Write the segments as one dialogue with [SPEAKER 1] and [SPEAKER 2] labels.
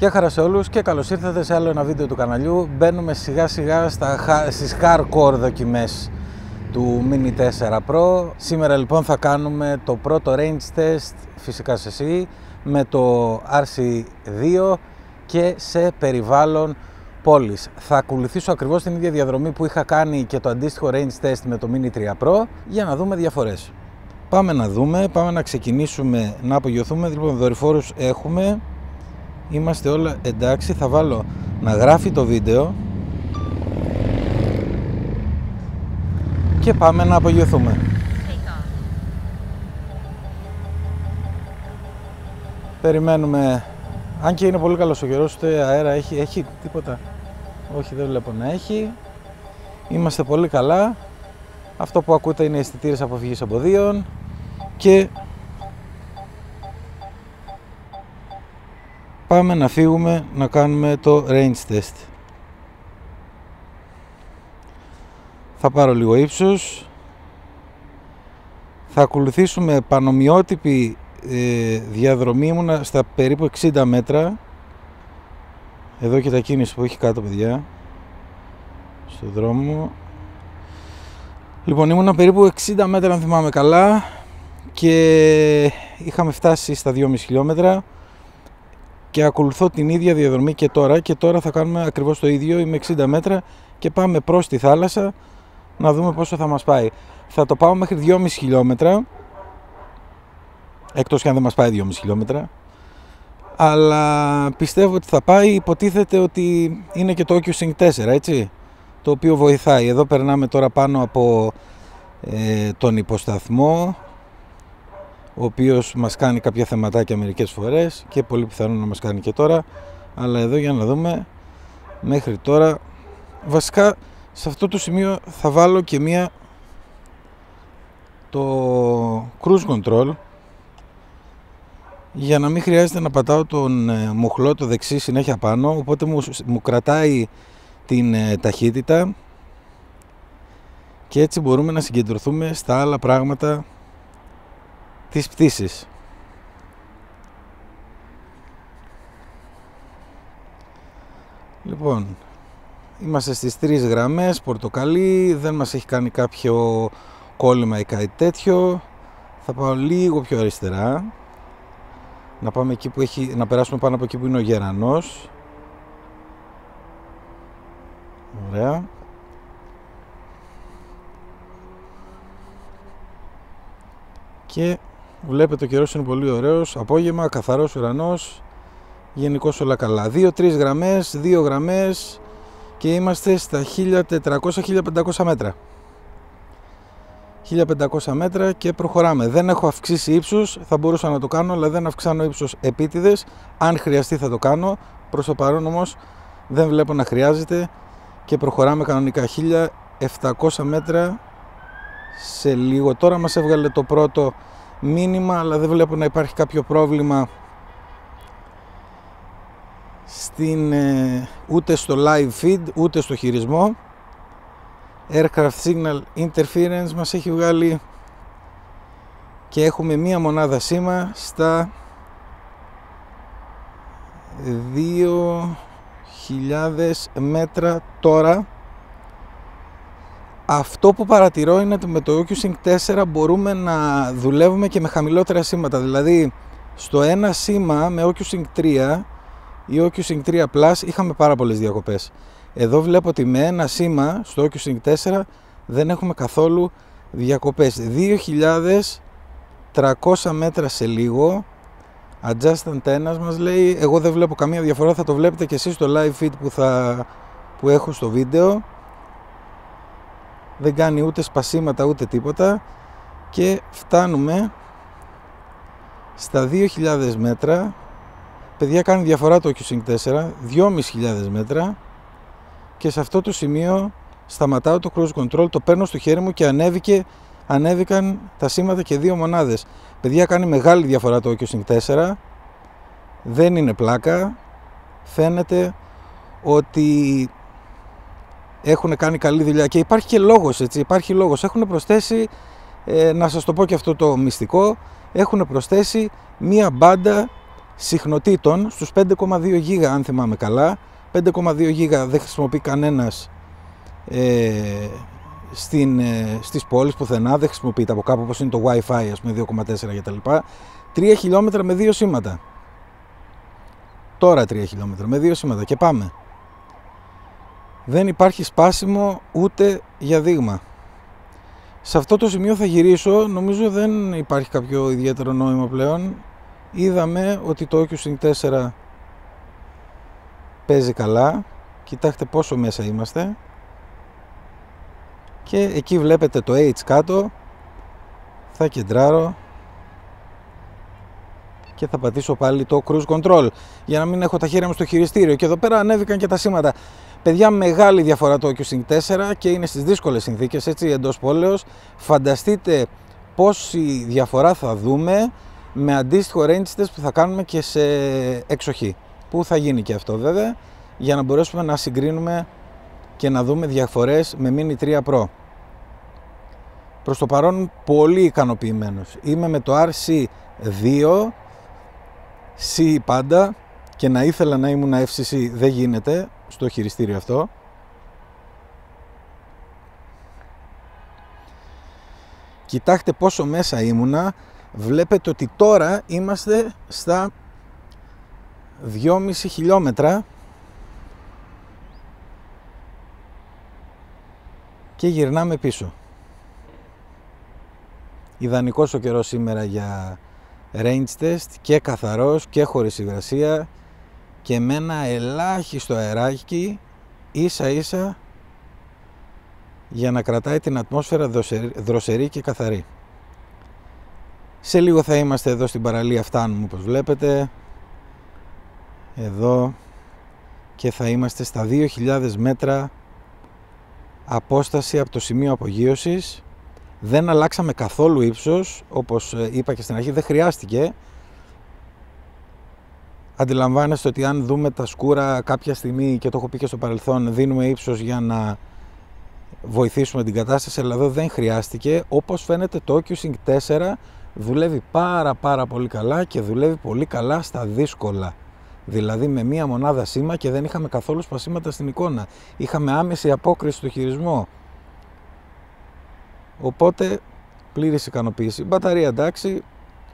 [SPEAKER 1] Γεια χαρά σε όλους και καλώς ήρθατε σε άλλο ένα βίντεο του καναλιού. Μπαίνουμε σιγά σιγά στις hardcore δοκιμές του Mini 4 Pro. Σήμερα λοιπόν θα κάνουμε το πρώτο range test, φυσικά σε SE, με το RC2 και σε περιβάλλον πόλης. Θα ακολουθήσω ακριβώς την ίδια διαδρομή που είχα κάνει και το αντίστοιχο range test με το Mini 3 Pro για να δούμε διαφορές. Πάμε να δούμε, πάμε να ξεκινήσουμε να απογειωθούμε. Λοιπόν, δορυφόρους έχουμε. Είμαστε όλα εντάξει, θα βάλω να γράφει το βίντεο και πάμε να απογειωθούμε. Περιμένουμε, αν και είναι πολύ καλός ο καιρός, ούτε αέρα έχει τίποτα, όχι δεν βλέπω να έχει. Είμαστε πολύ καλά, αυτό που ακούτε είναι αισθητήρες αποφυγής εμποδίων και πάμε να φύγουμε να κάνουμε το range test. Θα πάρω λίγο ύψος. Θα ακολουθήσουμε πανομοιότυπη διαδρομή, ήμουνα στα περίπου 60 μέτρα. Εδώ και τα κίνηση που έχει κάτω, παιδιά, στο δρόμο. Λοιπόν, ήμουνα περίπου 60 μέτρα αν θυμάμαι καλά και είχαμε φτάσει στα 2,5 χιλιόμετρα. Και ακολουθώ την ίδια διαδρομή και τώρα θα κάνουμε ακριβώς το ίδιο. Είμαι 60 μέτρα και πάμε προς τη θάλασσα να δούμε πόσο θα μας πάει. Θα το πάω μέχρι 2,5 χιλιόμετρα, εκτός και αν δεν μας πάει 2,5 χιλιόμετρα, αλλά πιστεύω ότι θα πάει. Υποτίθεται ότι είναι και το OcuSync 4, έτσι, το οποίο βοηθάει. Εδώ περνάμε τώρα πάνω από τον υποσταθμό, ο οποίος μας κάνει κάποια θεματάκια μερικές φορές και πολύ πιθανόν να μας κάνει και τώρα, αλλά εδώ για να δούμε μέχρι τώρα. Βασικά σε αυτό το σημείο θα βάλω και το cruise control για να μην χρειάζεται να πατάω τον μοχλό το δεξί συνέχεια πάνω, οπότε μου κρατάει την ταχύτητα και έτσι μπορούμε να συγκεντρωθούμε στα άλλα πράγματα της πτήσης. Λοιπόν, είμαστε στις 3 γραμμές, πορτοκαλί, δεν μας έχει κάνει κάποιο κόλλημα ή κάτι τέτοιο. Θα πάω λίγο πιο αριστερά, να πάμε εκεί που να περάσουμε πάνω από εκεί που είναι ο γερανός. Ωραία. Και βλέπετε ο καιρός είναι πολύ ωραίος, απόγευμα, καθαρός ουρανός, γενικώς όλα καλά. 2-3 γραμμές, 2 γραμμές και είμαστε στα 1400-1500 μέτρα. 1500 μέτρα και προχωράμε. Δεν έχω αυξήσει ύψος, θα μπορούσα να το κάνω, αλλά δεν αυξάνω ύψος επίτηδες. Αν χρειαστεί θα το κάνω, προς το παρόν όμως δεν βλέπω να χρειάζεται και προχωράμε κανονικά. 1700 μέτρα σε λίγο. Τώρα μας έβγαλε το πρώτο μήνυμα, αλλά δεν βλέπω να υπάρχει κάποιο πρόβλημα ούτε στο live feed ούτε στο χειρισμό. Aircraft Signal Interference μας έχει βγάλει και έχουμε μία μονάδα σήμα στα 2.000 μέτρα τώρα. Αυτό που παρατηρώ είναι ότι με το OcuSync 4 μπορούμε να δουλεύουμε και με χαμηλότερα σήματα. Δηλαδή στο ένα σήμα με OcuSync 3 ή OcuSync 3 Plus είχαμε πάρα πολλές διακοπές. Εδώ βλέπω ότι με ένα σήμα στο OcuSync 4 δεν έχουμε καθόλου διακοπές. 2.300 μέτρα σε λίγο. Adjust antennas μας λέει. Εγώ δεν βλέπω καμία διαφορά, θα το βλέπετε και εσείς στο live feed που έχω στο βίντεο. Δεν κάνει ούτε σπασίματα ούτε τίποτα και φτάνουμε στα 2.000 μέτρα. Παιδιά, κάνει διαφορά το OcuSync 4, 2.500 μέτρα και σε αυτό το σημείο σταματάω το cruise control, το παίρνω στο χέρι μου και ανέβηκαν τα σήματα και 2 μονάδες. Παιδιά, κάνει μεγάλη διαφορά το OcuSync 4, δεν είναι πλάκα, φαίνεται ότι έχουν κάνει καλή δουλειά και υπάρχει και λόγος, έτσι, υπάρχει λόγος. Έχουν προσθέσει, να σας το πω και αυτό το μυστικό, έχουν προσθέσει μία μπάντα συχνοτήτων στους 5,2 γίγα, αν θυμάμαι καλά. 5,2 γίγα δεν χρησιμοποιεί κανένας στις πόλεις πουθενά, δεν χρησιμοποιείται από κάπου, όπως είναι το Wi-Fi, ας πούμε 2,4 κτλ. 3 χιλιόμετρα με 2 σήματα. Τώρα 3 χιλιόμετρα με 2 σήματα και πάμε. Δεν υπάρχει σπάσιμο ούτε για δείγμα. Σε αυτό το σημείο θα γυρίσω, νομίζω δεν υπάρχει κάποιο ιδιαίτερο νόημα πλέον. Είδαμε ότι το OcuSync 4 παίζει καλά. Κοιτάξτε πόσο μέσα είμαστε. Και εκεί βλέπετε το H κάτω. Θα κεντράρω και θα πατήσω πάλι το Cruise Control για να μην έχω τα χέρια μου στο χειριστήριο. Και εδώ πέρα ανέβηκαν και τα σήματα. Παιδιά, μεγάλη διαφορά το OcuSync 4 και είναι στις δύσκολες συνθήκες, έτσι, εντός πόλεως. Φανταστείτε πόση διαφορά θα δούμε με αντίστοιχο range test που θα κάνουμε και σε εξοχή. Που θα γίνει και αυτό βέβαια, για να μπορέσουμε να συγκρίνουμε και να δούμε διαφορές με Mini 3 Pro. Προς το παρόν πολύ ικανοποιημένος. Είμαι με το RC2, C πάντα, και να ήθελα να ήμουν FCC, δεν γίνεται στο χειριστήριο αυτό. Κοιτάξτε πόσο μέσα ήμουνα. Βλέπετε ότι τώρα είμαστε στα 2,5 χιλιόμετρα και γυρνάμε πίσω. Ιδανικός ο καιρός σήμερα για range test, και καθαρός και χωρίς υγρασία και με ένα ελάχιστο αεράκι ίσα ίσα για να κρατάει την ατμόσφαιρα δροσερή και καθαρή. Σε λίγο θα είμαστε εδώ στην παραλία, φτάνουμε όπως βλέπετε εδώ, και θα είμαστε στα 2.000 μέτρα απόσταση από το σημείο απογείωσης. Δεν αλλάξαμε καθόλου ύψος, όπως είπα και στην αρχή, δεν χρειάστηκε. Αντιλαμβάνεστε ότι αν δούμε τα σκούρα κάποια στιγμή, και το έχω πει και στο παρελθόν, δίνουμε ύψος για να βοηθήσουμε την κατάσταση, αλλά εδώ δεν χρειάστηκε. Όπως φαίνεται το OcuSync 4 δουλεύει πάρα πολύ καλά και δουλεύει πολύ καλά στα δύσκολα. Δηλαδή με μία μονάδα σήμα και δεν είχαμε καθόλου σπασίματα στην εικόνα. Είχαμε άμεση απόκριση στο χειρισμό. Οπότε πλήρης ικανοποίηση. Μπαταρία εντάξει,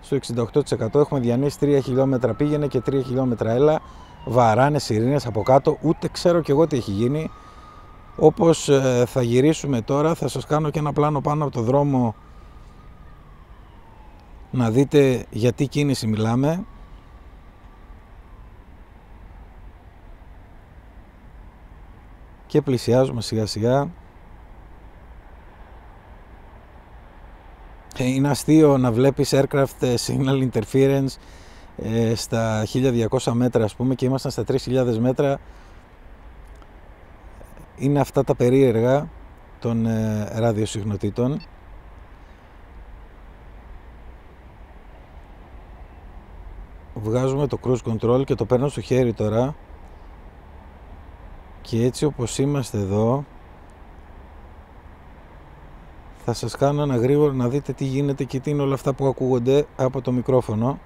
[SPEAKER 1] στο 68%, έχουμε διανύσει 3 χιλιόμετρα πήγαινε και 3 χιλιόμετρα έλα. Βαράνες, σιρήνες από κάτω, ούτε ξέρω κι εγώ τι έχει γίνει. Όπως θα γυρίσουμε τώρα, θα σας κάνω και ένα πλάνο πάνω από το δρόμο να δείτε για τι κίνηση μιλάμε. Και πλησιάζουμε σιγά σιγά. Είναι αστείο να βλέπεις aircraft signal interference στα 1200 μέτρα, ας πούμε, και ήμασταν στα 3000 μέτρα. Είναι αυτά τα περίεργα των ραδιοσυχνοτήτων. Βγάζουμε το cruise control και το παίρνω στο χέρι τώρα, και έτσι όπως είμαστε εδώ θα σας κάνω ένα γρήγορο να δείτε τι γίνεται και τι είναι όλα αυτά που ακούγονται από το μικρόφωνο.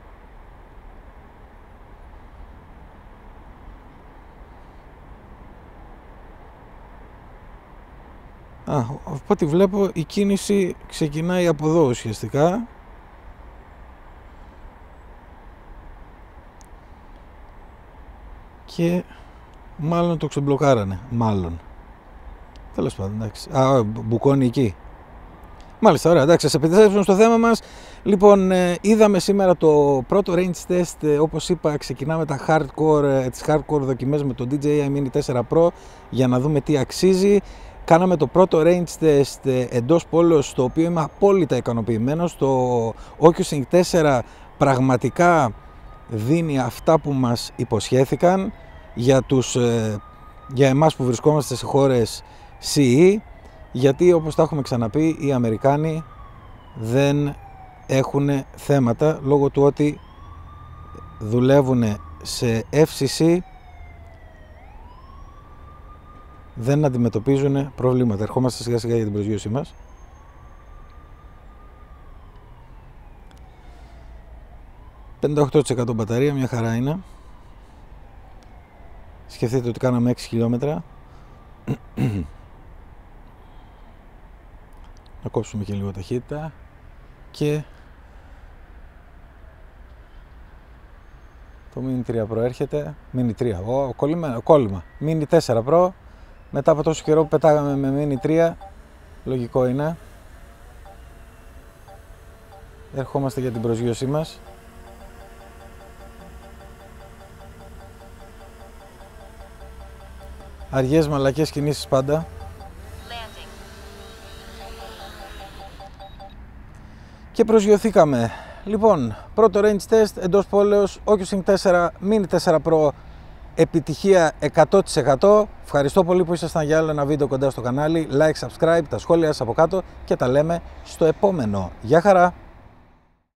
[SPEAKER 1] Από ό,τι βλέπω η κίνηση ξεκινάει από εδώ ουσιαστικά. Και μάλλον το ξεμπλοκάρανε, μάλλον. Τέλος πάντων, εντάξει. Μπουκώνει εκεί. Μάλιστα, ωραία, εντάξει, σας επιστρέψουμε στο θέμα μας. Λοιπόν, είδαμε σήμερα το πρώτο range test, όπως είπα, ξεκινάμε τις hardcore δοκιμές με το DJI Mini 4 Pro για να δούμε τι αξίζει. Κάναμε το πρώτο range test εντός πόλεως, στο οποίο είμαι απόλυτα ικανοποιημένος. Το OcuSync 4 πραγματικά δίνει αυτά που μας υποσχέθηκαν για εμάς που βρισκόμαστε σε χώρες CE, γιατί όπως τα έχουμε ξαναπεί οι Αμερικάνοι δεν έχουν θέματα λόγω του ότι δουλεύουν σε FCC, δεν αντιμετωπίζουν προβλήματα. Ερχόμαστε σιγά σιγά για την προσγείωσή μας. 58% μπαταρία, μια χαρά είναι. Σκεφτείτε ότι κάναμε 6 χιλιόμετρα. Να κόψουμε και λίγο ταχύτητα. Και το Mini 3 Pro έρχεται. Mini 3, κόλλημα. Mini 4 Pro. Μετά από τόσο καιρό που πετάγαμε με Mini 3, λογικό είναι. Ερχόμαστε για την προσγείωσή μας. Αργές μαλακές κινήσεις πάντα. Και προσγειωθήκαμε. Λοιπόν, πρώτο range test εντός πόλεως, OcuSync 4 Mini 4 Pro, επιτυχία 100%. Ευχαριστώ πολύ που ήσασταν για άλλο ένα βίντεο κοντά στο κανάλι. Like, subscribe, τα σχόλια σας από κάτω και τα λέμε στο επόμενο. Γεια χαρά!